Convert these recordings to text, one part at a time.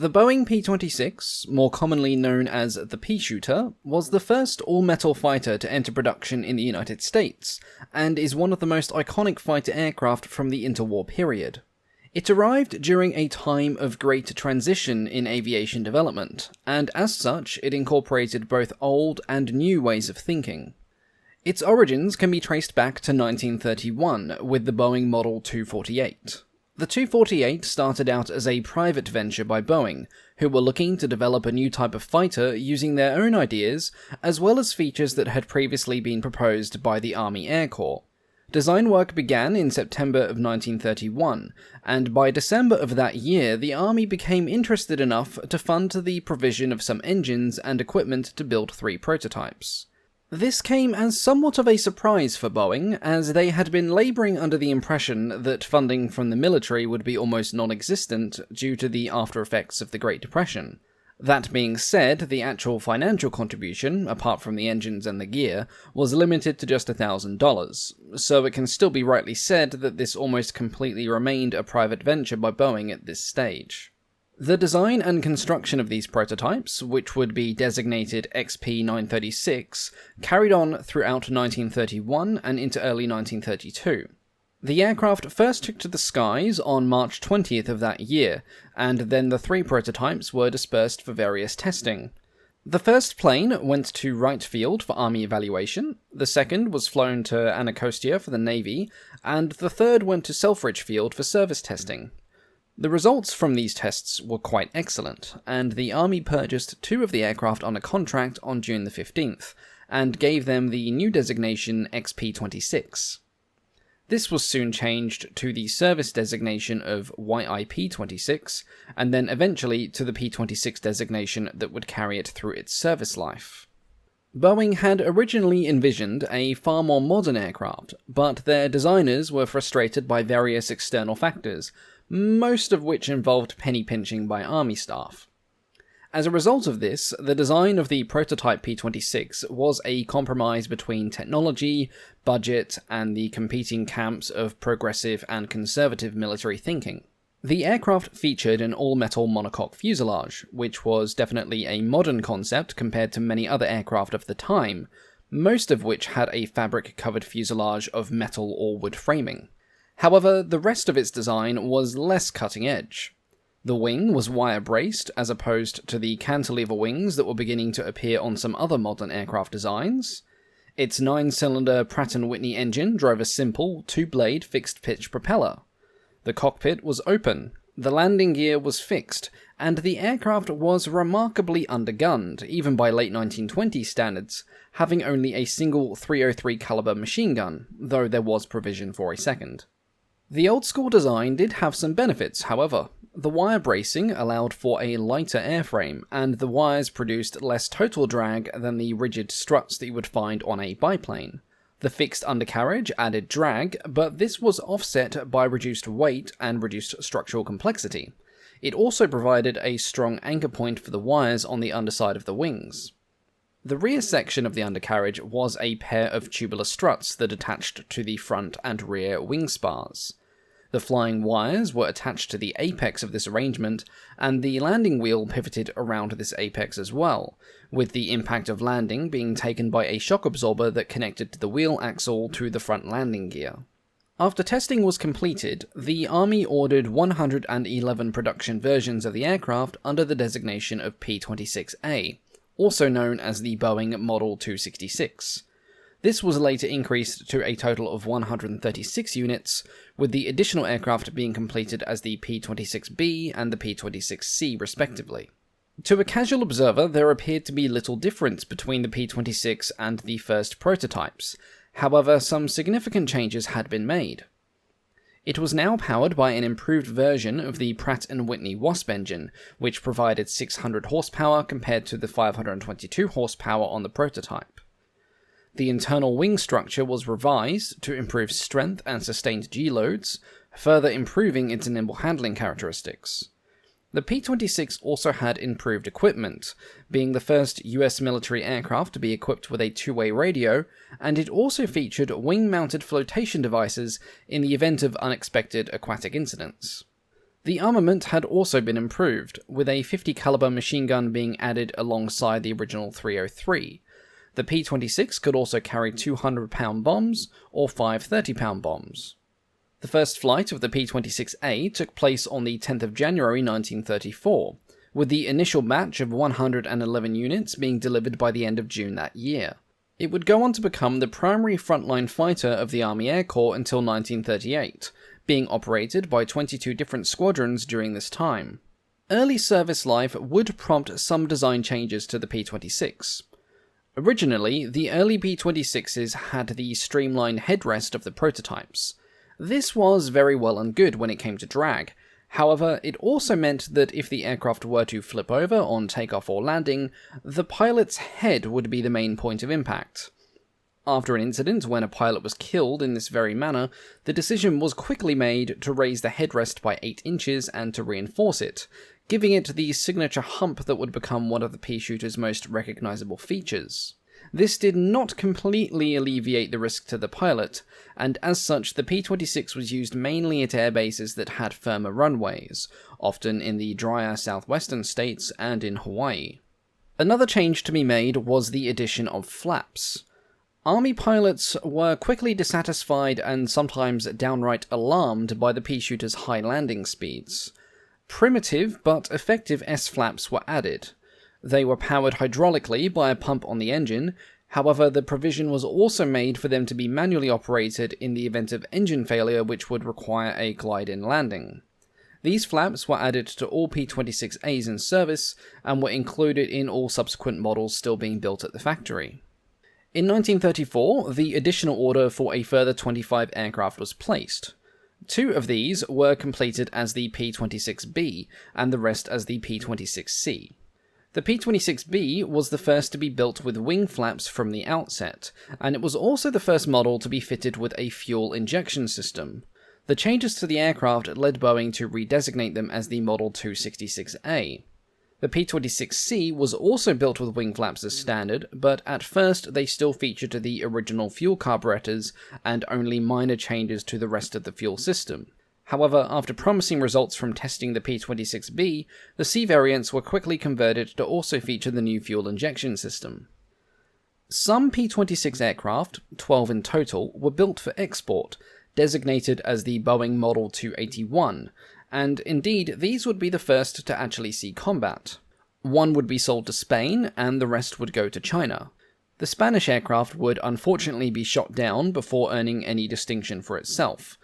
The Boeing P-26, more commonly known as the Peashooter, was the first all-metal fighter to enter production in the United States, and is one of the most iconic fighter aircraft from the interwar period. It arrived during a time of great transition in aviation development, and as such it incorporated both old and new ways of thinking. Its origins can be traced back to 1931 with the Boeing Model 248. The 248 started out as a private venture by Boeing, who were looking to develop a new type of fighter using their own ideas, as well as features that had previously been proposed by the Army Air Corps. Design work began in September of 1931, and by December of that year the Army became interested enough to fund the provision of some engines and equipment to build 3 prototypes. This came as somewhat of a surprise for Boeing, as they had been labouring under the impression that funding from the military would be almost non-existent due to the after effects of the Great Depression. That being said, the actual financial contribution, apart from the engines and the gear, was limited to just $1,000, so it can still be rightly said that this almost completely remained a private venture by Boeing at this stage. The design and construction of these prototypes, which would be designated XP-936, carried on throughout 1931 and into early 1932. The aircraft first took to the skies on March 20th of that year, and then the 3 prototypes were dispersed for various testing. The first plane went to Wright Field for Army evaluation, the second was flown to Anacostia for the Navy, and the third went to Selfridge Field for service testing. The results from these tests were quite excellent, and the Army purchased 2 of the aircraft on a contract on June the 15th, and gave them the new designation XP-26. This was soon changed to the service designation of YIP-26, and then eventually to the P-26 designation that would carry it through its service life. Boeing had originally envisioned a far more modern aircraft, but their designers were frustrated by various external factors, most of which involved penny-pinching by Army staff. As a result of this, the design of the prototype P-26 was a compromise between technology, budget, and the competing camps of progressive and conservative military thinking. The aircraft featured an all-metal monocoque fuselage, which was definitely a modern concept compared to many other aircraft of the time, most of which had a fabric-covered fuselage of metal or wood framing. However, the rest of its design was less cutting-edge. The wing was wire-braced, as opposed to the cantilever wings that were beginning to appear on some other modern aircraft designs. Its 9-cylinder Pratt & Whitney engine drove a simple, 2-blade fixed-pitch propeller. The cockpit was open, the landing gear was fixed, and the aircraft was remarkably undergunned, even by late 1920s standards, having only a single .303 caliber machine gun, though there was provision for a second. The old-school design did have some benefits, however. The wire bracing allowed for a lighter airframe, and the wires produced less total drag than the rigid struts that you would find on a biplane. The fixed undercarriage added drag, but this was offset by reduced weight and reduced structural complexity. It also provided a strong anchor point for the wires on the underside of the wings. The rear section of the undercarriage was a pair of tubular struts that attached to the front and rear wing spars. The flying wires were attached to the apex of this arrangement, and the landing wheel pivoted around this apex as well, with the impact of landing being taken by a shock absorber that connected to the wheel axle to the front landing gear. After testing was completed, the Army ordered 111 production versions of the aircraft under the designation of P-26A, also known as the Boeing Model 266. This was later increased to a total of 136 units, with the additional aircraft being completed as the P-26B and the P-26C respectively. To a casual observer, there appeared to be little difference between the P-26 and the first prototypes. However, some significant changes had been made. It was now powered by an improved version of the Pratt & Whitney Wasp engine, which provided 600 horsepower compared to the 522 horsepower on the prototype. The internal wing structure was revised to improve strength and sustained G-loads, further improving its nimble handling characteristics. The P-26 also had improved equipment, being the first US military aircraft to be equipped with a 2-way radio, and it also featured wing-mounted flotation devices in the event of unexpected aquatic incidents. The armament had also been improved, with a 50 caliber machine gun being added alongside the original 303. The P-26 could also carry 200-pound bombs, or 5 30-pound bombs. The first flight of the P-26A took place on the 10th of January 1934, with the initial batch of 111 units being delivered by the end of June that year. It would go on to become the primary frontline fighter of the Army Air Corps until 1938, being operated by 22 different squadrons during this time. Early service life would prompt some design changes to the P-26. Originally, the early P-26s had the streamlined headrest of the prototypes. This was very well and good when it came to drag. However, it also meant that if the aircraft were to flip over on takeoff or landing, the pilot's head would be the main point of impact. After an incident when a pilot was killed in this very manner, the decision was quickly made to raise the headrest by 8 inches and to reinforce it, giving it the signature hump that would become one of the Peashooter's most recognizable features. This did not completely alleviate the risk to the pilot, and as such the P-26 was used mainly at air bases that had firmer runways, often in the drier southwestern states and in Hawaii. Another change to be made was the addition of flaps. Army pilots were quickly dissatisfied and sometimes downright alarmed by the Peashooter's high landing speeds. Primitive but effective S-flaps were added. They were powered hydraulically by a pump on the engine, however the provision was also made for them to be manually operated in the event of engine failure which would require a glide-in landing. These flaps were added to all P-26As in service and were included in all subsequent models still being built at the factory. In 1934, the additional order for a further 25 aircraft was placed. 2 of these were completed as the P-26B, and the rest as the P-26C. The P-26B was the first to be built with wing flaps from the outset, and it was also the first model to be fitted with a fuel injection system. The changes to the aircraft led Boeing to redesignate them as the Model 266A. The P-26C was also built with wing flaps as standard, but at first they still featured the original fuel carburetors and only minor changes to the rest of the fuel system. However, after promising results from testing the P-26B, the C variants were quickly converted to also feature the new fuel injection system. Some P-26 aircraft, 12 in total, were built for export, designated as the Boeing Model 281, and indeed these would be the first to actually see combat. One would be sold to Spain, and the rest would go to China. The Spanish aircraft would unfortunately be shot down before earning any distinction for itself,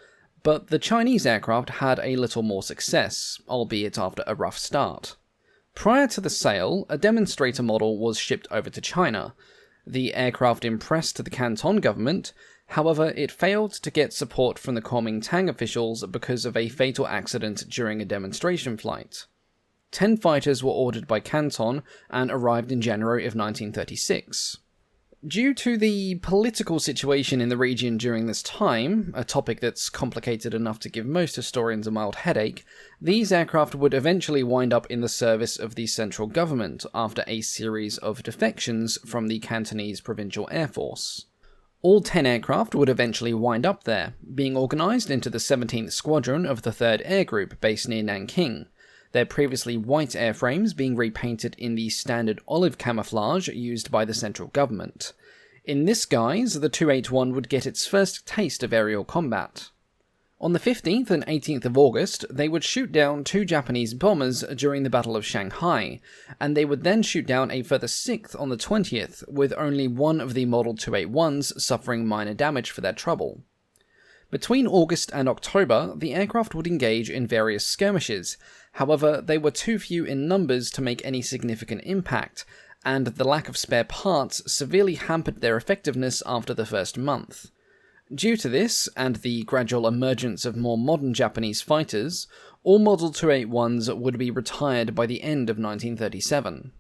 but the Chinese aircraft had a little more success, albeit after a rough start. Prior to the sale, a demonstrator model was shipped over to China. The aircraft impressed the Canton government. However, it failed to get support from the Kuomintang officials because of a fatal accident during a demonstration flight. 10 fighters were ordered by Canton and arrived in January of 1936. Due to the political situation in the region during this time, a topic that's complicated enough to give most historians a mild headache, these aircraft would eventually wind up in the service of the central government after a series of defections from the Cantonese Provincial Air Force. All 10 aircraft would eventually wind up there, being organised into the 17th Squadron of the 3rd Air Group based near Nanking, their previously white airframes being repainted in the standard olive camouflage used by the central government. In this guise, the 281 would get its first taste of aerial combat. On the 15th and 18th of August, they would shoot down 2 Japanese bombers during the Battle of Shanghai, and they would then shoot down a further 6th on the 20th, with only one of the Model 281s suffering minor damage for their trouble. Between August and October, the aircraft would engage in various skirmishes. However, they were too few in numbers to make any significant impact, and the lack of spare parts severely hampered their effectiveness after the first month. Due to this, and the gradual emergence of more modern Japanese fighters, all Model 281s would be retired by the end of 1937.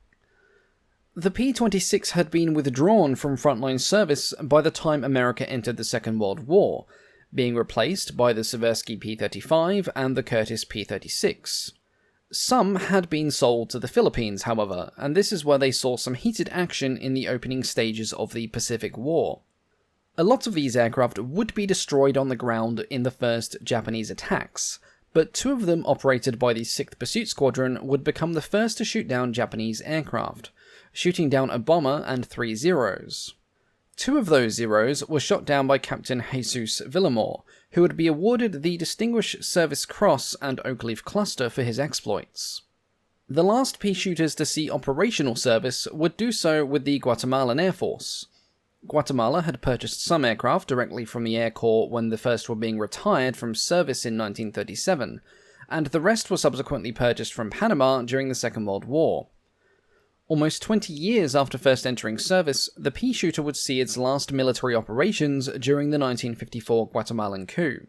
The P-26 had been withdrawn from frontline service by the time America entered the Second World War, being replaced by the Seversky P-35 and the Curtiss P-36. Some had been sold to the Philippines, however, and this is where they saw some heated action in the opening stages of the Pacific War. A lot of these aircraft would be destroyed on the ground in the first Japanese attacks, but 2 of them operated by the 6th Pursuit Squadron would become the first to shoot down Japanese aircraft, shooting down a bomber and 3 Zeros. 2 of those Zeros were shot down by Captain Jesus Villamor, who would be awarded the Distinguished Service Cross and Oakleaf Cluster for his exploits. The last Peashooters to see operational service would do so with the Guatemalan Air Force. Guatemala had purchased some aircraft directly from the Air Corps when the first were being retired from service in 1937, and the rest were subsequently purchased from Panama during the Second World War. Almost 20 years after first entering service, the Peashooter would see its last military operations during the 1954 Guatemalan coup.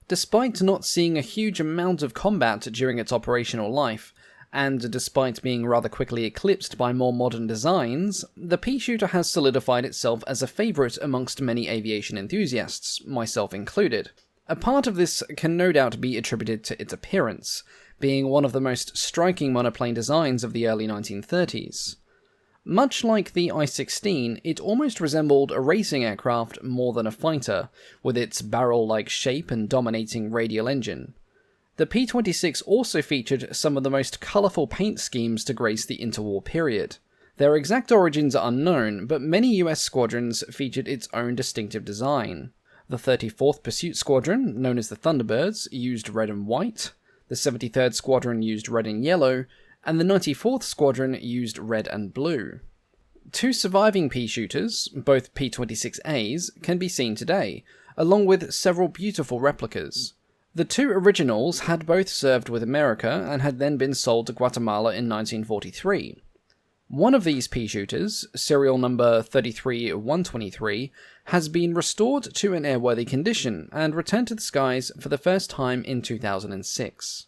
Despite not seeing a huge amount of combat during its operational life, and despite being rather quickly eclipsed by more modern designs, the Peashooter has solidified itself as a favourite amongst many aviation enthusiasts, myself included. A part of this can no doubt be attributed to its appearance, being one of the most striking monoplane designs of the early 1930s. Much like the I-16, it almost resembled a racing aircraft more than a fighter, with its barrel-like shape and dominating radial engine. The P-26 also featured some of the most colourful paint schemes to grace the interwar period. Their exact origins are unknown, but many US squadrons featured its own distinctive design. The 34th Pursuit Squadron, known as the Thunderbirds, used red and white, the 73rd Squadron used red and yellow, and the 94th Squadron used red and blue. 2 surviving Peashooters, both P-26As, can be seen today, along with several beautiful replicas. The 2 originals had both served with America and had then been sold to Guatemala in 1943. One of these Peashooters, serial number 33123, has been restored to an airworthy condition and returned to the skies for the first time in 2006.